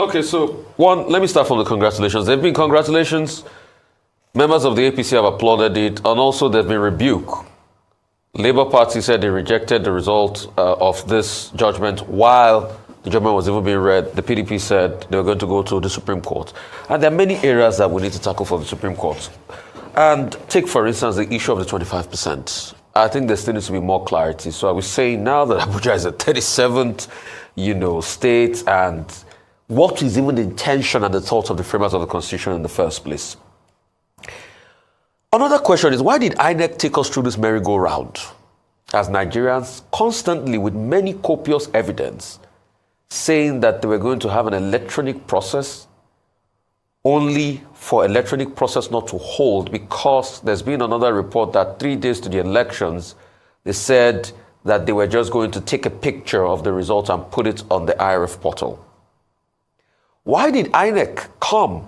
Okay, so one, let me start from the congratulations. There have been congratulations. Members of the APC have applauded it, and also there's been rebuke. Labour Party said they rejected the result of this judgment while the judgment was even being read. The PDP said they were going to go to the Supreme Court. And there are many areas that we need to tackle for the Supreme Court. And take, for instance, the issue of the 25%. I think there still needs to be more clarity. So I was saying now that Abuja is the 37th, state, and what is even the intention and the thoughts of the framers of the Constitution in the first place? Another question is, why did INEC take us through this merry-go-round as Nigerians constantly, with many copious evidence, saying that they were going to have an electronic process, only for electronic process not to hold, because there's been another report that 3 days to the elections, they said that they were just going to take a picture of the results and put it on the IRF portal. Why did INEC come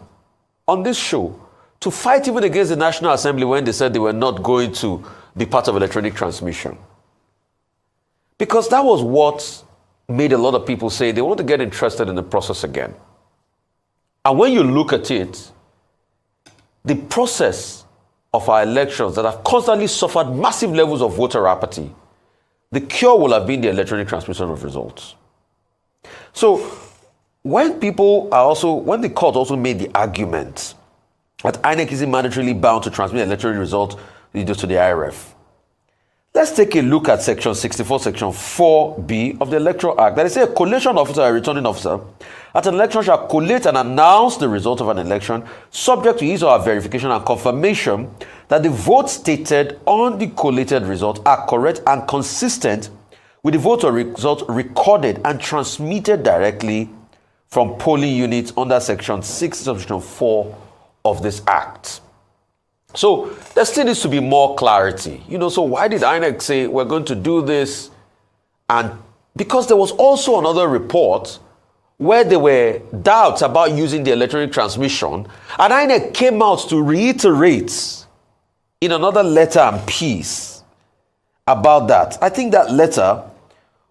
on this show to fight even against the National Assembly when they said they were not going to be part of electronic transmission? Because that was what made a lot of people say they want to get interested in the process again. And when you look at it, the process of our elections that have constantly suffered massive levels of voter apathy, the cure will have been the electronic transmission of results. So when the court also made the argument that INEC isn't mandatorily bound to transmit electoral results to the IRF. Let's take a look at Section 64, Section 4B of the Electoral Act. That is, a collation officer or a returning officer at an election shall collate and announce the result of an election, subject to his or her verification and confirmation that the votes stated on the collated result are correct and consistent with the vote or result recorded and transmitted directly from polling units under Section 6, Section 4 of this act. So there still needs to be more clarity. So why did INEC say we're going to do this? And because there was also another report where there were doubts about using the electronic transmission, and INEC came out to reiterate in another letter and piece about that. I think that letter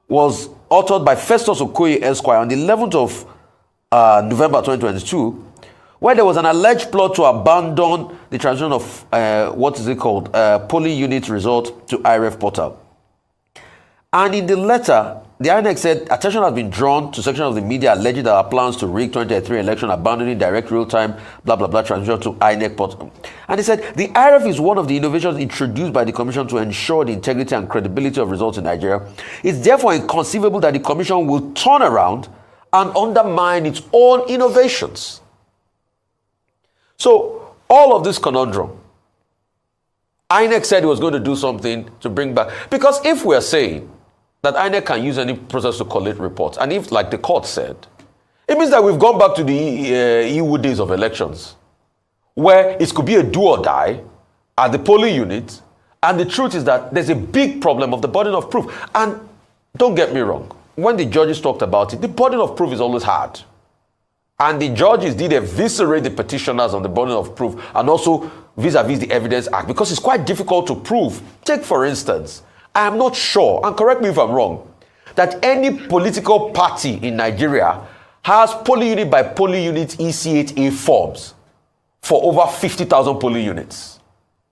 was authored by Festus Okoye Esquire on the 11th of November 2022, where there was an alleged plot to abandon the transmission of polling unit result to IRF portal. And in the letter, the INEC said attention has been drawn to section of the media alleging that our plans to rig 2023 election abandoning direct real-time transmission to INEC portal. And they said the IRF is one of the innovations introduced by the Commission to ensure the integrity and credibility of results in Nigeria. It's therefore inconceivable that the Commission will turn around and undermine its own innovations. So, all of this conundrum, INEC said it was going to do something to bring back. Because if we're saying that INEC can use any process to collate reports, and if, like the court said, it means that we've gone back to the EU days of elections, where it could be a do or die at the polling unit, and the truth is that there's a big problem of the burden of proof. And don't get me wrong, when the judges talked about it, the burden of proof is always hard. And the judges did eviscerate the petitioners on the burden of proof and also vis-a-vis the Evidence Act, because it's quite difficult to prove. Take, for instance, I am not sure, and correct me if I'm wrong, that any political party in Nigeria has polling unit by polling unit EC8A forms for over 50,000 polling units.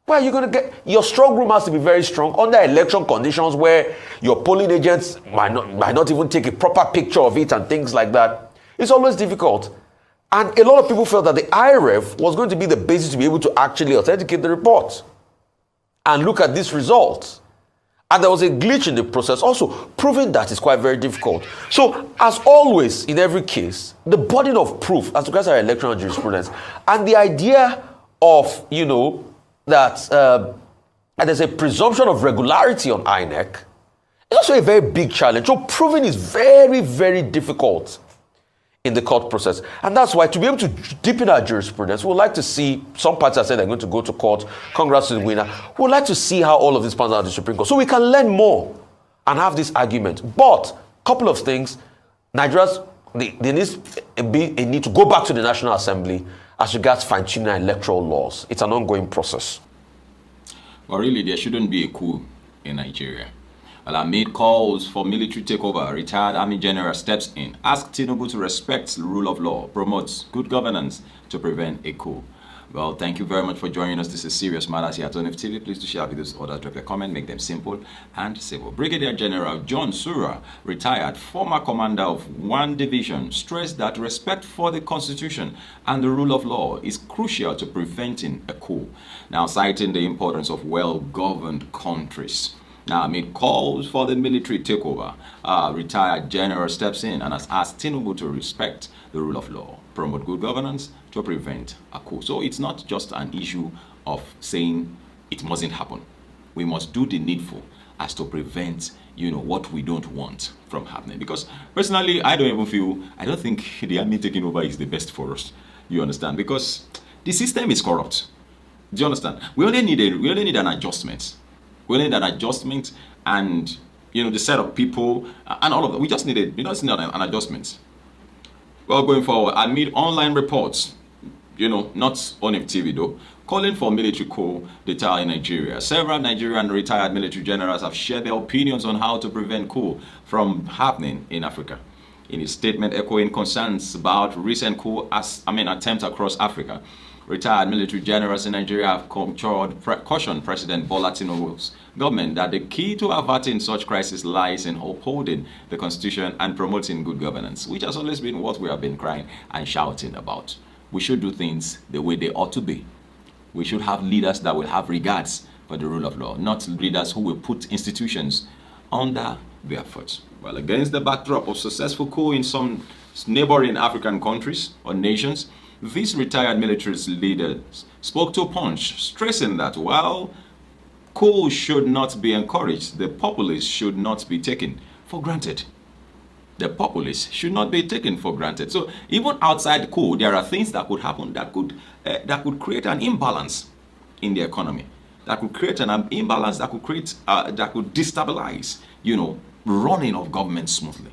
Where are you going to get? Your strong room has to be very strong under election conditions where your polling agents might not even take a proper picture of it and things like that. It's always difficult. And a lot of people felt that the IRF was going to be the basis to be able to actually authenticate the report and look at this result. And there was a glitch in the process, also proving that is quite very difficult. So, as always, in every case, the burden of proof as regards our electoral jurisprudence and the idea of, that there's a presumption of regularity on INEC is also a very big challenge. So, proving is very, very difficult in the court process. And that's why, to be able to deepen our jurisprudence, we'd like to see, some parties are saying they're going to go to court, Congress to the winner. We'd like to see how all of this pans out at the Supreme Court, so we can learn more and have this argument. But, a couple of things, Nigerians, they need to go back to the National Assembly as regards fine-tuning electoral laws. It's an ongoing process. Well, really, there shouldn't be a coup in Nigeria. Well, amid calls for military takeover, retired Army General steps in, asks Tinubu to respect the rule of law, promotes good governance to prevent a coup. Well, thank you very much for joining us. This is Serious Matters here at FCT. Please do share videos, others, drop a comment, make them simple and civil. Brigadier General John Sura, retired former commander of one division, stressed that respect for the Constitution and the rule of law is crucial to preventing a coup. Now, citing the importance of well-governed countries. Now, amid calls for the military takeover, retired general steps in and has asked Tinubu to respect the rule of law, promote good governance to prevent a coup. So it's not just an issue of saying it mustn't happen. We must do the needful as to prevent, what we don't want from happening. Because personally, I don't think the army taking over is the best for us. You understand? Because the system is corrupt. Do you understand? We only need an adjustment. We need an adjustment, and the set of people and all of that. We just need an adjustment. Well, going forward, amid online reports, not on FTV though, calling for military coup d'etat in Nigeria. Several Nigerian retired military generals have shared their opinions on how to prevent coup from happening in Africa. In his statement echoing concerns about recent coup attempts across Africa, retired military generals in Nigeria have cautioned President Bola Tinubu's government that the key to averting such crisis lies in upholding the Constitution and promoting good governance, which has always been what we have been crying and shouting about. We should do things the way they ought to be. We should have leaders that will have regards for the rule of law, not leaders who will put institutions under their foot. Well, against the backdrop of successful coup in some neighboring African countries or nations, these retired military leaders spoke to Punch, stressing that while coup should not be encouraged, the populace should not be taken for granted. The populace should not be taken for granted. So even outside coup, there are things that could happen that could create an imbalance in the economy. That could create an imbalance that could destabilize, running of government smoothly.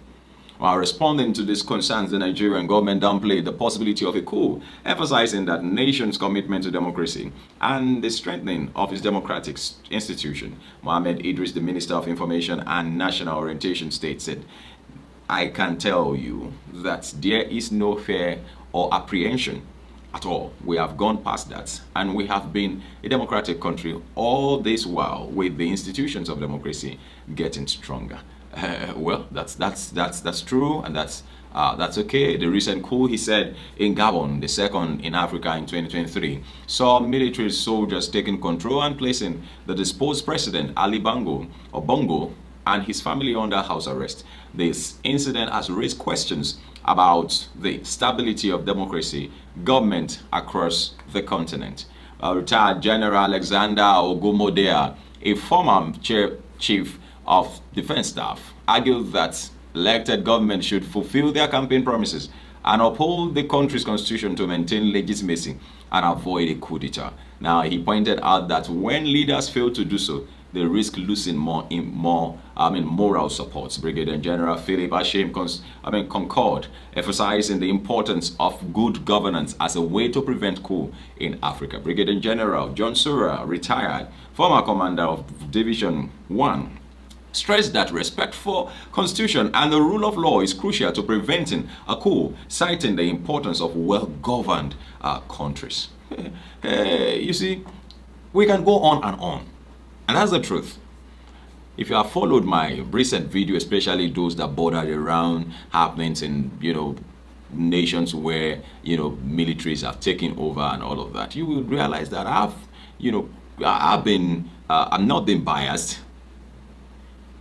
While responding to these concerns, the Nigerian government downplayed the possibility of a coup, emphasizing that the nation's commitment to democracy and the strengthening of its democratic institution. Mohammed Idris, the Minister of Information and National Orientation State, said, "I can tell you that there is no fear or apprehension at all. We have gone past that, and we have been a democratic country all this while, with the institutions of democracy getting stronger." Well, that's true, and that's okay. The recent coup, he said, in Gabon, the second in Africa in 2023, saw military soldiers taking control and placing the disposed president Ali Bongo and his family under house arrest. This incident has raised questions about the stability of democracy government across the continent. Retired General Alexander Ogumodea, a former chief of defense staff, argued that elected government should fulfill their campaign promises and uphold the country's constitution to maintain legitimacy and avoid a coup d'etat. Now, he pointed out that when leaders fail to do so, they risk losing moral support. Brigadier General Philip Ashim concurred, emphasizing the importance of good governance as a way to prevent coup in Africa. Brigadier General John Sura, retired former commander of Division 1, stressed that respect for Constitution and the rule of law is crucial to preventing a coup, citing the importance of well-governed countries. You see, we can go on, and that's the truth. If you have followed my recent video, especially those that bordered around happenings in nations where militaries have taken over and all of that, you will realize that I'm not being biased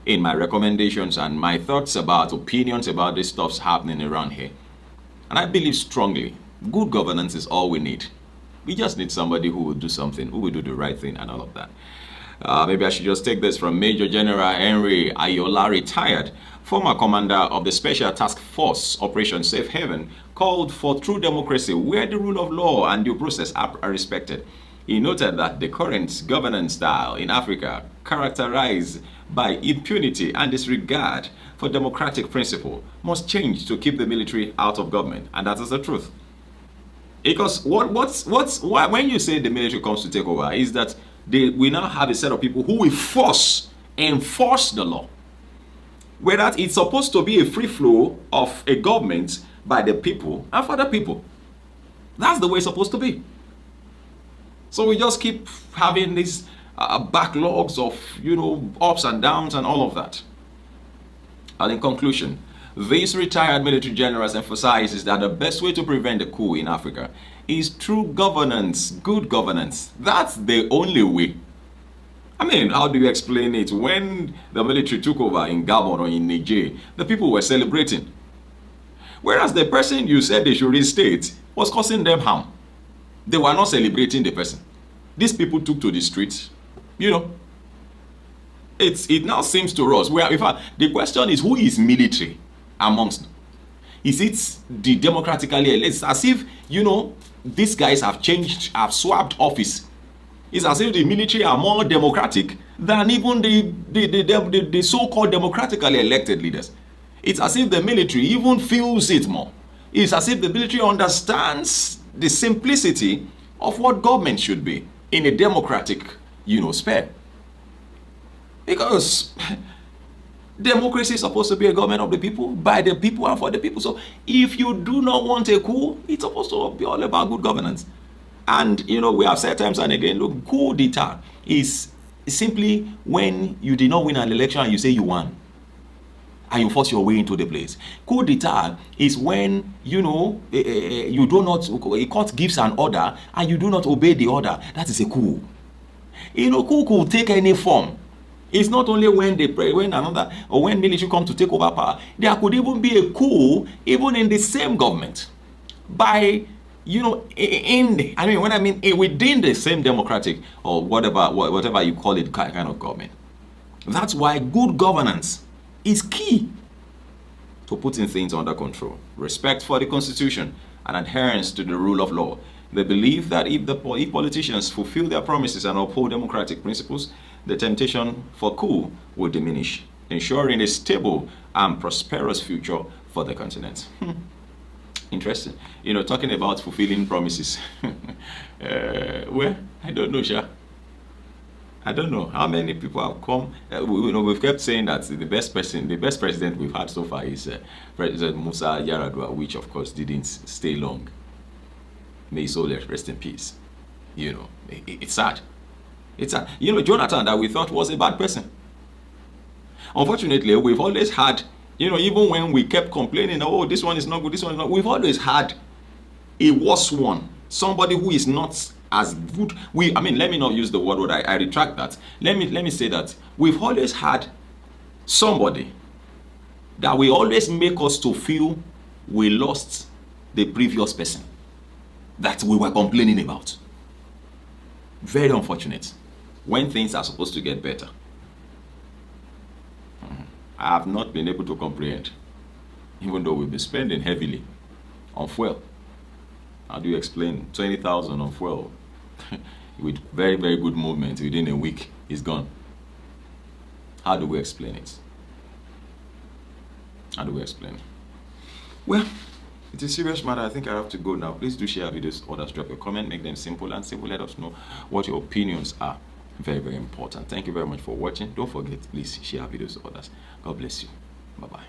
in my recommendations and my thoughts about opinions about this stuff's happening around here. And I believe strongly, good governance is all we need. We just need somebody who will do something, who will do the right thing and all of that. Maybe I should just take this from Major General Henry Ayola, retired former commander of the Special Task Force Operation Safe Haven, called for true democracy where the rule of law and due process are respected. He noted that the current governance style in Africa, characterized by impunity and disregard for democratic principle, must change to keep the military out of government, and that is the truth. Because when you say the military comes to take over, is that we now have a set of people who will enforce the law. Whereas it's supposed to be a free flow of a government by the people and for the people. That's the way it's supposed to be. So we just keep having these backlogs of, ups and downs and all of that. And in conclusion, this retired military general emphasizes that the best way to prevent a coup in Africa is through governance, good governance. That's the only way. I mean, how do you explain it? When the military took over in Gabon or in Niger, the people were celebrating. Whereas the person you said they should reinstate was causing them harm. They were not celebrating the person. These people took to the streets. It now seems to us, where in fact, the question is, who is military amongst them? Is it the democratically elected? It's as if, these guys have swapped office. It's as if the military are more democratic than even the so-called democratically elected leaders. It's as if the military even feels it more. It's as if the military understands the simplicity of what government should be in a democratic, sphere. Because democracy is supposed to be a government of the people, by the people and for the people. So if you do not want a coup, it's supposed to be all about good governance. And, we have said times and again, look, coup d'etat is simply when you did not win an election and you say you won, and you force your way into the place. Coup d'etat is when, you do not, a court gives an order and you do not obey the order. That is a coup. Coup could take any form. It's not only when when military come to take over power. There could even be a coup even in the same government by, within the same democratic or whatever you call it kind of government. That's why good governance is key to putting things under control. Respect for the Constitution and adherence to the rule of law. They believe that if politicians fulfill their promises and uphold democratic principles, the temptation for coup will diminish, ensuring a stable and prosperous future for the continent. Interesting. Talking about fulfilling promises. Well, I don't know, Sha. I don't know how many people have come. We've kept saying that the best president we've had so far is President Musa Yar'Adua, which of course didn't stay long. May his soul rest in peace. It's sad. It's sad. Jonathan, that we thought was a bad person. Unfortunately, we've always had, even when we kept complaining, oh, this one is not good, this one is not, we've always had a worse one. Somebody who is not as good. Let me not use the word, I retract that. Let me say that we've always had somebody that will always make us to feel we lost the previous person that we were complaining about. Very unfortunate when things are supposed to get better. I have not been able to comprehend, even though we've been spending heavily on fuel. How do you explain 20,000 on fuel with very, very good movement within a week is gone? How do we explain it? How do we explain it? Well, it's a serious matter. I think I have to go now. Please do share videos, others drop a comment, make them simple and simple. Let us know what your opinions are. Very, very important. Thank you very much for watching. Don't forget, please share videos to others. God bless you. Bye-bye.